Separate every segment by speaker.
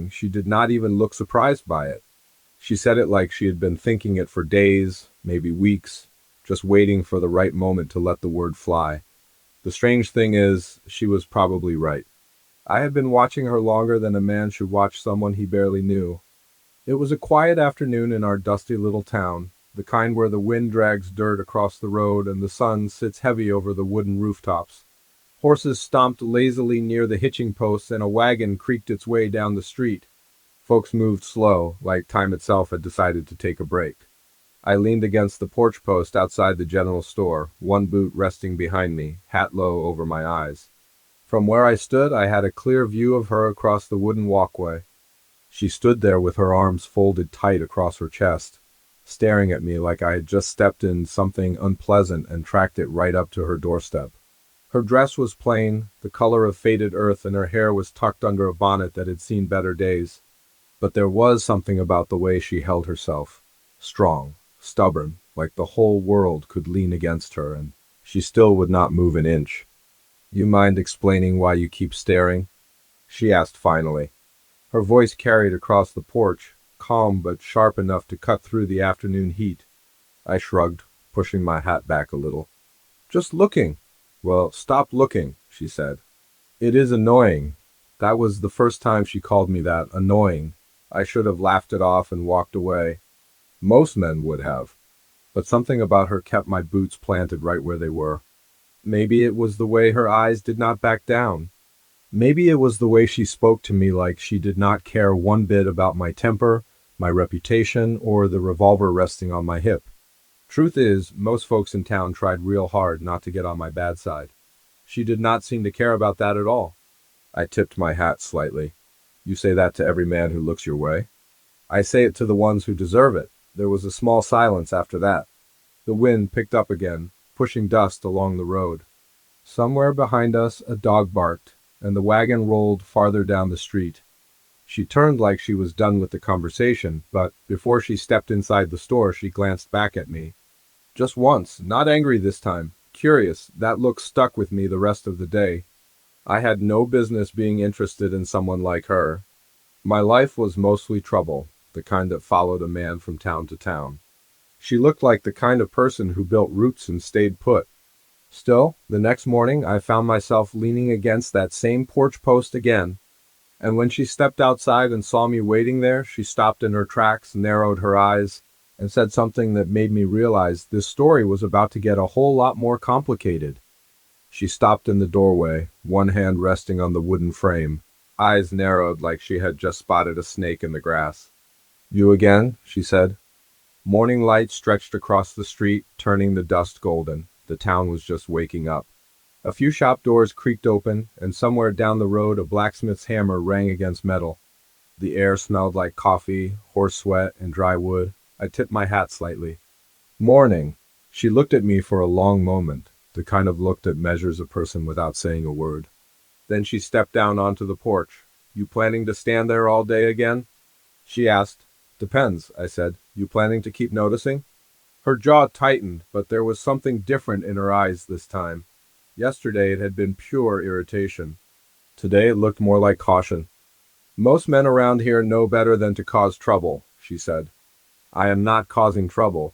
Speaker 1: She did not even look surprised by it. She said it like she had been thinking it for days, maybe weeks, just waiting for the right moment to let the word fly. The strange thing is, she was probably right. I had been watching her longer than a man should watch someone he barely knew. It was a quiet afternoon in our dusty little town, the kind where the wind drags dirt across the road and the sun sits heavy over the wooden rooftops. Horses stomped lazily near the hitching posts and a wagon creaked its way down the street. Folks moved slow, like time itself had decided to take a break. I leaned against the porch post outside the general store, one boot resting behind me, hat low over my eyes. From where I stood, I had a clear view of her across the wooden walkway. She stood there with her arms folded tight across her chest, staring at me like I had just stepped in something unpleasant and tracked it right up to her doorstep. Her dress was plain, the color of faded earth, and her hair was tucked under a bonnet that had seen better days. But there was something about the way she held herself. Strong, stubborn, like the whole world could lean against her, and she still would not move an inch. "You mind explaining why you keep staring?" she asked finally. Her voice carried across the porch, calm but sharp enough to cut through the afternoon heat. I shrugged, pushing my hat back a little. "Just looking." "Well, stop looking," she said. "It is annoying." That was the first time she called me that, annoying. I should have laughed it off and walked away. Most men would have. But something about her kept my boots planted right where they were. Maybe it was the way her eyes did not back down. Maybe it was the way she spoke to me like she did not care one bit about my temper, my reputation, or the revolver resting on my hip. Truth is, most folks in town tried real hard not to get on my bad side. She did not seem to care about that at all. I tipped my hat slightly. "You say that to every man who looks your way?" "I say it to the ones who deserve it." There was a small silence after that. The wind picked up again, pushing dust along the road. Somewhere behind us a dog barked, and the wagon rolled farther down the street. She turned like she was done with the conversation, but before she stepped inside the store, she glanced back at me. Just once, not angry this time. Curious, that look stuck with me the rest of the day. I had no business being interested in someone like her. My life was mostly trouble, the kind that followed a man from town to town. She looked like the kind of person who built roots and stayed put. Still, the next morning I found myself leaning against that same porch post again, and when she stepped outside and saw me waiting there, she stopped in her tracks, narrowed her eyes, and said something that made me realize this story was about to get a whole lot more complicated. She stopped in the doorway, one hand resting on the wooden frame, eyes narrowed like she had just spotted a snake in the grass. "You again?" she said. Morning light stretched across the street, turning the dust golden. The town was just waking up. A few shop doors creaked open, and somewhere down the road a blacksmith's hammer rang against metal. The air smelled like coffee, horse sweat, and dry wood. I tipped my hat slightly. "Morning." She looked at me for a long moment, the kind of look that measures a person without saying a word. Then she stepped down onto the porch. "You planning to stand there all day again?" she asked. "Depends," I said. "You planning to keep noticing?" Her jaw tightened, but there was something different in her eyes this time. Yesterday it had been pure irritation. Today it looked more like caution. "Most men around here know better than to cause trouble," she said. "I am not causing trouble.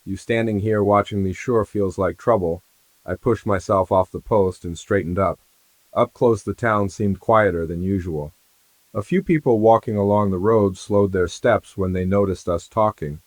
Speaker 1: You standing here watching me sure feels like trouble." I pushed myself off the post and straightened up. Up close the town seemed quieter than usual. A few people walking along the road slowed their steps when they noticed us talking.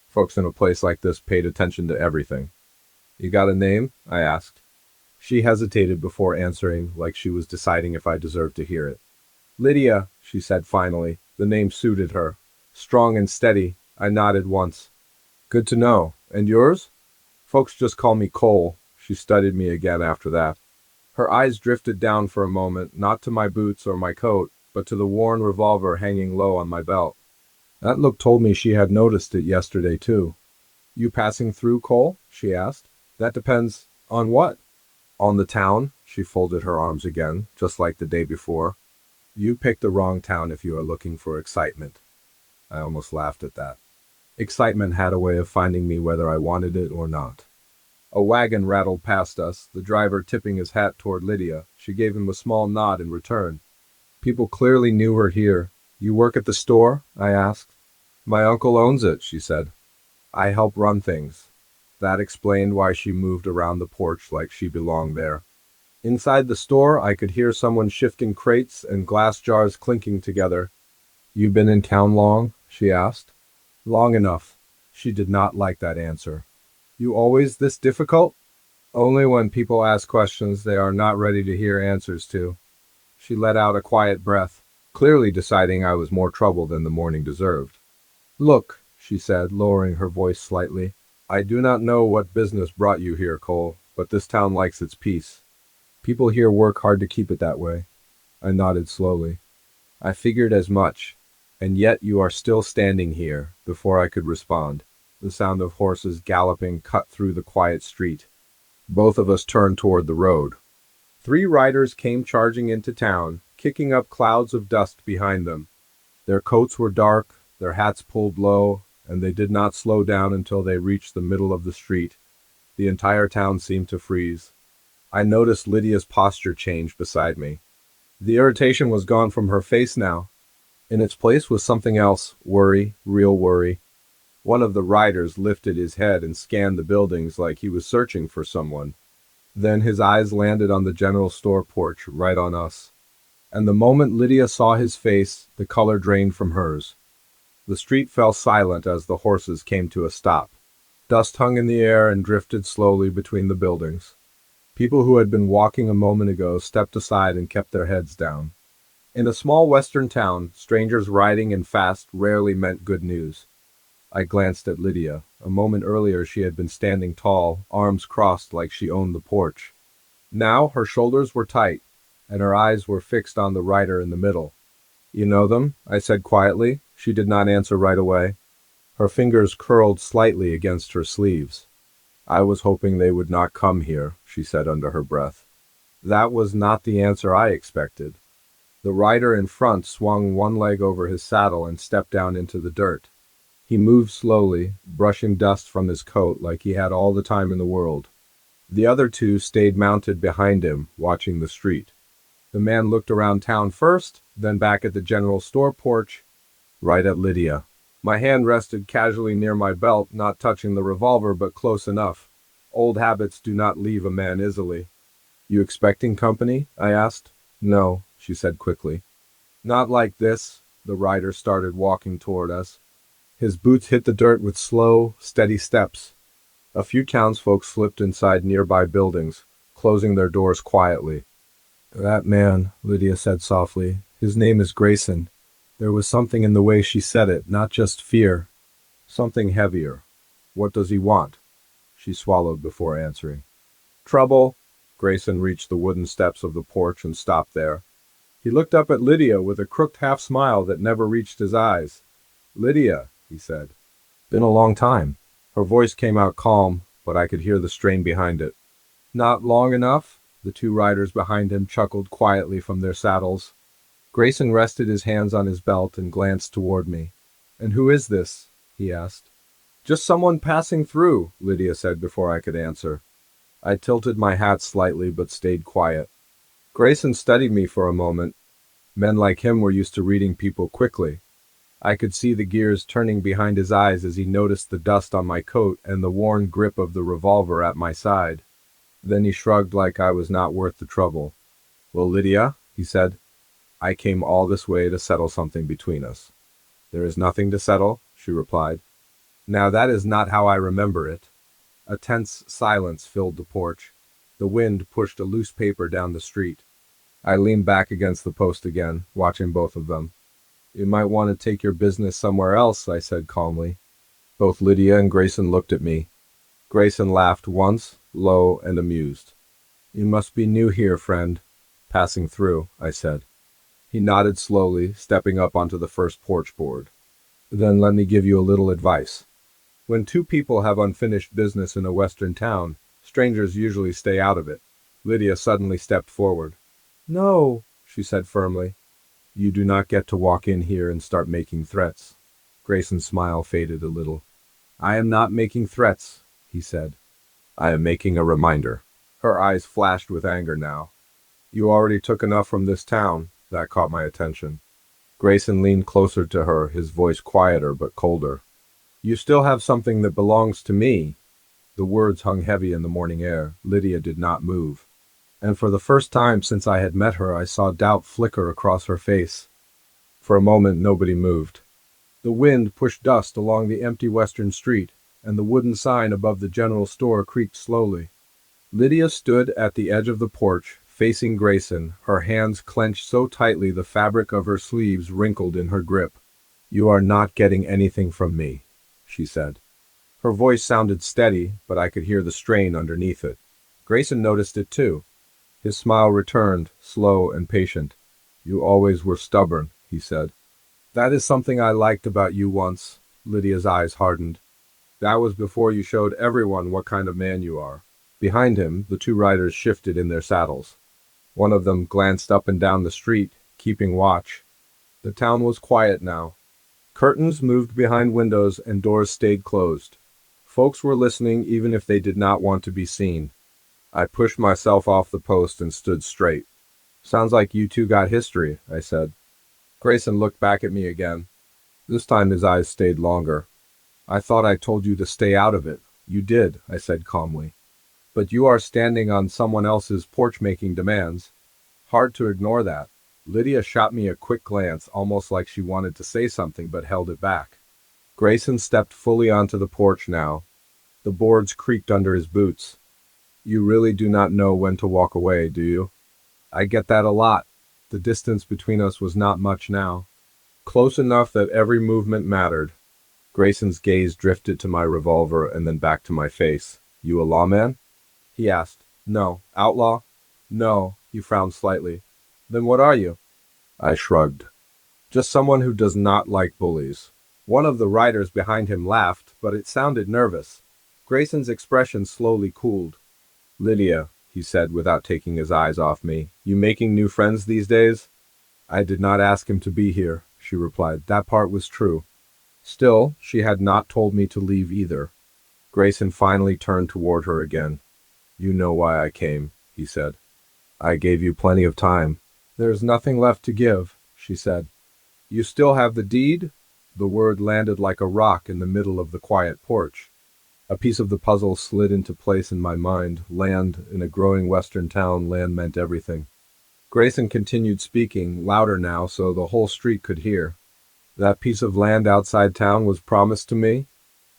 Speaker 1: Folks in a place like this paid attention to everything. "You got a name?" I asked. She hesitated before answering, like she was deciding if I deserved to hear it. "Lydia," she said finally. The name suited her. Strong and steady. I nodded once. "Good to know. And yours?" "Folks just call me Cole." She studied me again after that. Her eyes drifted down for a moment, not to my boots or my coat, but to the worn revolver hanging low on my belt. That look told me she had noticed it yesterday, too. "You passing through, Cole?" she asked. "That depends on what?" "On the town." She folded her arms again, just like the day before. "You picked the wrong town if you are looking for excitement." I almost laughed at that. Excitement had a way of finding me whether I wanted it or not. A wagon rattled past us, the driver tipping his hat toward Lydia. She gave him a small nod in return. People clearly knew her here. You work at the store? I asked. My uncle owns it, she said. I help run things. That explained why she moved around the porch like she belonged there. Inside the store, I could hear someone shifting crates and glass jars clinking together. You been in town long? She asked. Long enough. She did not like that answer. You always this difficult? Only when people ask questions they are not ready to hear answers to. She let out a quiet breath, clearly deciding I was more trouble than the morning deserved. Look, she said, lowering her voice slightly. I do not know what business brought you here, Cole, but this town likes its peace. People here work hard to keep it that way. I nodded slowly. I figured as much. And yet you are still standing here. Before I could respond, the sound of horses galloping cut through the quiet street. Both of us turned toward the road. 3 riders came charging into town, kicking up clouds of dust behind them. Their coats were dark, their hats pulled low, and they did not slow down until they reached the middle of the street. The entire town seemed to freeze. I noticed Lydia's posture change beside me. The irritation was gone from her face now. In its place was something else, worry, real worry. One of the riders lifted his head and scanned the buildings like he was searching for someone. Then his eyes landed on the general store porch, right on us. And the moment Lydia saw his face, the color drained from hers. The street fell silent as the horses came to a stop. Dust hung in the air and drifted slowly between the buildings. People who had been walking a moment ago stepped aside and kept their heads down. In a small western town, strangers riding in fast rarely meant good news. I glanced at Lydia. A moment earlier she had been standing tall, arms crossed like she owned the porch. Now her shoulders were tight, and her eyes were fixed on the rider in the middle. You know them? I said quietly. She did not answer right away. Her fingers curled slightly against her sleeves. I was hoping they would not come here, she said under her breath. That was not the answer I expected. The rider in front swung one leg over his saddle and stepped down into the dirt. He moved slowly, brushing dust from his coat like he had all the time in the world. The other 2 stayed mounted behind him, watching the street. The man looked around town first, then back at the general store porch, right at Lydia. My hand rested casually near my belt, not touching the revolver, but close enough. Old habits do not leave a man easily. You expecting company? I asked. No, she said quickly. Not like this. The rider started walking toward us. His boots hit the dirt with slow, steady steps. A few townsfolk slipped inside nearby buildings, closing their doors quietly. That man, Lydia said softly. His name is Grayson. There was something in the way she said it, not just fear. Something heavier. What does he want? She swallowed before answering. Trouble. Grayson reached the wooden steps of the porch and stopped there. He looked up at Lydia with a crooked half-smile that never reached his eyes. Lydia, he said. Been a long time. Her voice came out calm, but I could hear the strain behind it. Not long enough? The 2 riders behind him chuckled quietly from their saddles. Grayson rested his hands on his belt and glanced toward me. And who is this? He asked. Just someone passing through, Lydia said before I could answer. I tilted my hat slightly but stayed quiet. Grayson studied me for a moment. Men like him were used to reading people quickly. I could see the gears turning behind his eyes as he noticed the dust on my coat and the worn grip of the revolver at my side. Then he shrugged like I was not worth the trouble. Well, Lydia, he said, I came all this way to settle something between us. There is nothing to settle, she replied. Now that is not how I remember it. A tense silence filled the porch. The wind pushed a loose paper down the street. I leaned back against the post again, watching both of them. You might want to take your business somewhere else, I said calmly. Both Lydia and Grayson looked at me. Grayson laughed once, low and amused. You must be new here, friend. Passing through, I said. He nodded slowly, stepping up onto the first porch board. Then let me give you a little advice. When 2 people have unfinished business in a western town, strangers usually stay out of it. Lydia suddenly stepped forward. No, she said firmly. You do not get to walk in here and start making threats. Grayson's smile faded a little. I am not making threats, he said. I am making a reminder. Her eyes flashed with anger now. You already took enough from this town. That caught my attention. Grayson leaned closer to her, his voice quieter but colder. You still have something that belongs to me. The words hung heavy in the morning air. Lydia did not move. And for the first time since I had met her, I saw doubt flicker across her face. For a moment, nobody moved. The wind pushed dust along the empty western street, and the wooden sign above the general store creaked slowly. Lydia stood at the edge of the porch, facing Grayson, her hands clenched so tightly the fabric of her sleeves wrinkled in her grip. You are not getting anything from me, she said. Her voice sounded steady, but I could hear the strain underneath it. Grayson noticed it too. His smile returned, slow and patient. You always were stubborn, he said. That is something I liked about you once. Lydia's eyes hardened. That was before you showed everyone what kind of man you are. Behind him, the two riders shifted in their saddles. One of them glanced up and down the street, keeping watch. The town was quiet now. Curtains moved behind windows and doors stayed closed. Folks were listening even if they did not want to be seen. I pushed myself off the post and stood straight. Sounds like you two got history, I said. Grayson looked back at me again. This time his eyes stayed longer. I thought I told you to stay out of it. You did, I said calmly. But you are standing on someone else's porch making demands. Hard to ignore that. Lydia shot me a quick glance, almost like she wanted to say something but held it back. Grayson stepped fully onto the porch now. The boards creaked under his boots. You really do not know when to walk away, do you? I get that a lot. The distance between us was not much now. Close enough that every movement mattered. Grayson's gaze drifted to my revolver and then back to my face. You a lawman? He asked. No. Outlaw? No. He frowned slightly. Then what are you? I shrugged. Just someone who does not like bullies. One of the riders behind him laughed, but it sounded nervous. Grayson's expression slowly cooled. Lydia, he said without taking his eyes off me, you making new friends these days? I did not ask him to be here, she replied. That part was true. Still, she had not told me to leave either. Grayson finally turned toward her again. You know why I came, he said. I gave you plenty of time. There is nothing left to give, she said. You still have the deed? The word landed like a rock in the middle of the quiet porch. A piece of the puzzle slid into place in my mind. Land in a growing western town, land meant everything. Grayson continued speaking, louder now so the whole street could hear. That piece of land outside town was promised to me?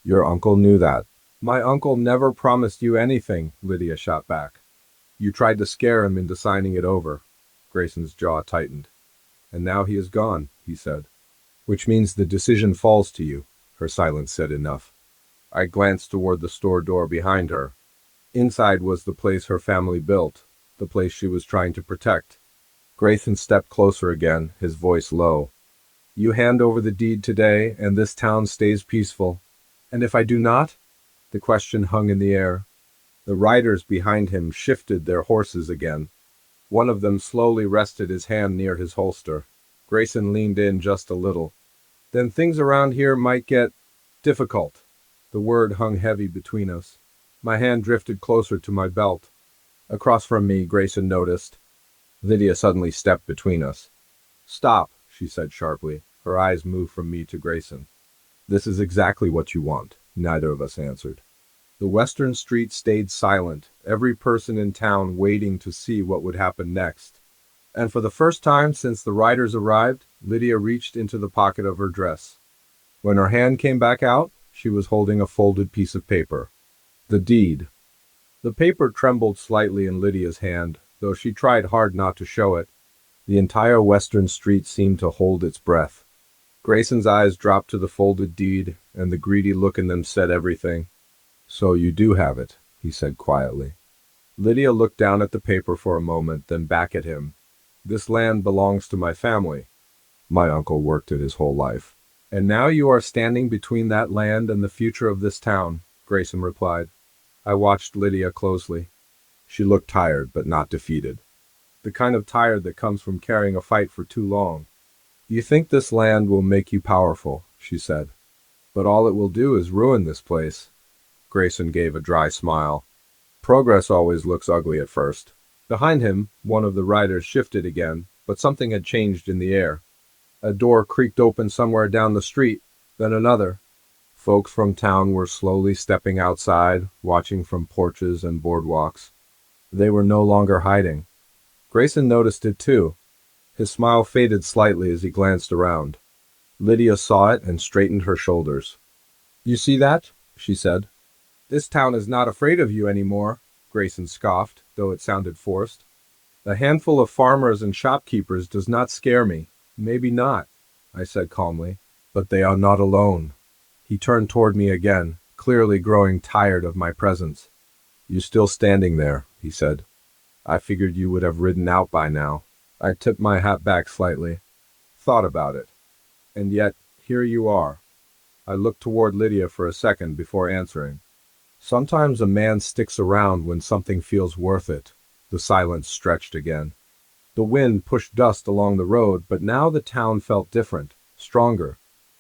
Speaker 1: Your uncle knew that. My uncle never promised you anything, Lydia shot back. You tried to scare him into signing it over. Grayson's jaw tightened. And now he is gone, he said. Which means the decision falls to you, her silence said enough. I glanced toward the store door behind her. Inside was the place her family built, the place she was trying to protect. Grayson stepped closer again, his voice low. You hand over the deed today, and this town stays peaceful. And if I do not? The question hung in the air. The riders behind him shifted their horses again. One of them slowly rested his hand near his holster. Grayson leaned in just a little. Then things around here might get difficult. The word hung heavy between us. My hand drifted closer to my belt. Across from me, Grayson noticed. Lydia suddenly stepped between us. Stop, she said sharply. Her eyes moved from me to Grayson. This is exactly what you want, neither of us answered. The western street stayed silent, every person in town waiting to see what would happen next. And for the first time since the riders arrived, Lydia reached into the pocket of her dress. When her hand came back out, she was holding a folded piece of paper. The deed. The paper trembled slightly in Lydia's hand, though she tried hard not to show it. The entire western street seemed to hold its breath. Grayson's eyes dropped to the folded deed, and the greedy look in them said everything. So you do have it, he said quietly. Lydia looked down at the paper for a moment, then back at him. This land belongs to my family. My uncle worked it his whole life. And now you are standing between that land and the future of this town, Grayson replied. I watched Lydia closely. She looked tired, but not defeated. The kind of tired that comes from carrying a fight for too long. You think this land will make you powerful, she said. But all it will do is ruin this place. Grayson gave a dry smile. Progress always looks ugly at first. Behind him, one of the riders shifted again, but something had changed in the air. A door creaked open somewhere down the street, then another. Folks from town were slowly stepping outside, watching from porches and boardwalks. They were no longer hiding. Grayson noticed it too. His smile faded slightly as he glanced around. Lydia saw it and straightened her shoulders. "You see that?" she said. "This town is not afraid of you anymore," Grayson scoffed, though it sounded forced. "A handful of farmers and shopkeepers does not scare me. Maybe not," I said calmly, "but they are not alone." He turned toward me again, clearly growing tired of my presence. "You still standing there," he said. "I figured you would have ridden out by now." I tipped my hat back slightly. Thought about it. And yet, here you are. I looked toward Lydia for a second before answering. "Sometimes a man sticks around when something feels worth it." The silence stretched again. The wind pushed dust along the road, but now the town felt different, stronger.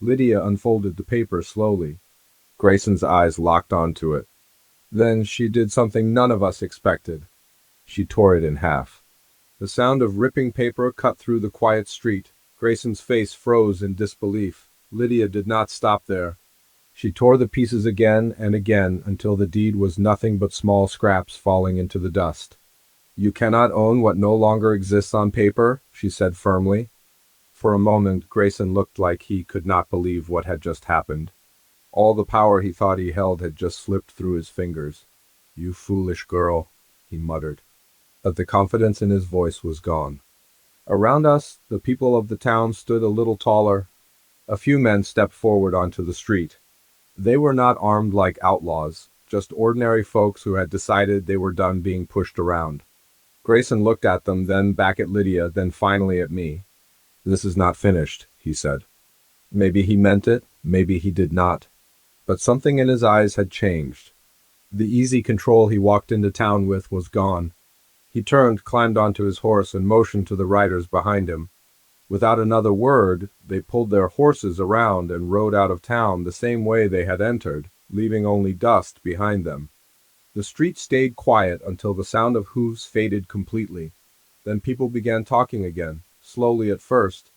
Speaker 1: Lydia unfolded the paper slowly. Grayson's eyes locked onto it. Then she did something none of us expected. She tore it in half. The sound of ripping paper cut through the quiet street. Grayson's face froze in disbelief. Lydia did not stop there. She tore the pieces again and again until the deed was nothing but small scraps falling into the dust. "You cannot own what no longer exists on paper," she said firmly. For a moment, Grayson looked like he could not believe what had just happened. All the power he thought he held had just slipped through his fingers. "You foolish girl," he muttered. But the confidence in his voice was gone. Around us, the people of the town stood a little taller. A few men stepped forward onto the street. They were not armed like outlaws, just ordinary folks who had decided they were done being pushed around. Grayson looked at them, then back at Lydia, then finally at me. "This is not finished," he said. Maybe he meant it, maybe he did not. But something in his eyes had changed. The easy control he walked into town with was gone. He turned, climbed onto his horse, and motioned to the riders behind him. Without another word, they pulled their horses around and rode out of town the same way they had entered, leaving only dust behind them. The street stayed quiet until the sound of hooves faded completely. Then people began talking again, slowly at first.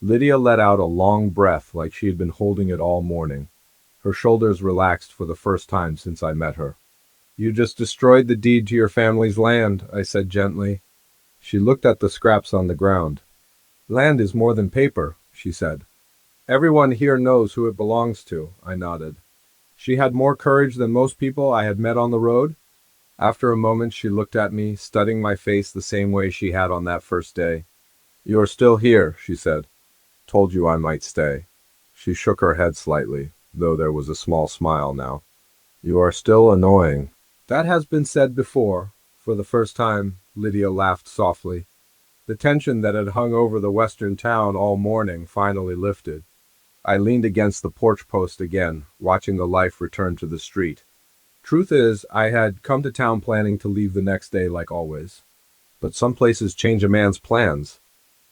Speaker 1: Lydia let out a long breath like she had been holding it all morning. Her shoulders relaxed for the first time since I met her. "You just destroyed the deed to your family's land," I said gently. She looked at the scraps on the ground. "Land is more than paper," she said. "Everyone here knows who it belongs to," I nodded. She had more courage than most people I had met on the road. After a moment, she looked at me, studying my face the same way she had on that first day. "You are still here," she said. "Told you I might stay." She shook her head slightly, though there was a small smile now. "You are still annoying." "That has been said before." For the first time, Lydia laughed softly. The tension that had hung over the western town all morning finally lifted. I leaned against the porch post again, watching the life return to the street. Truth is, I had come to town planning to leave the next day like always. But some places change a man's plans.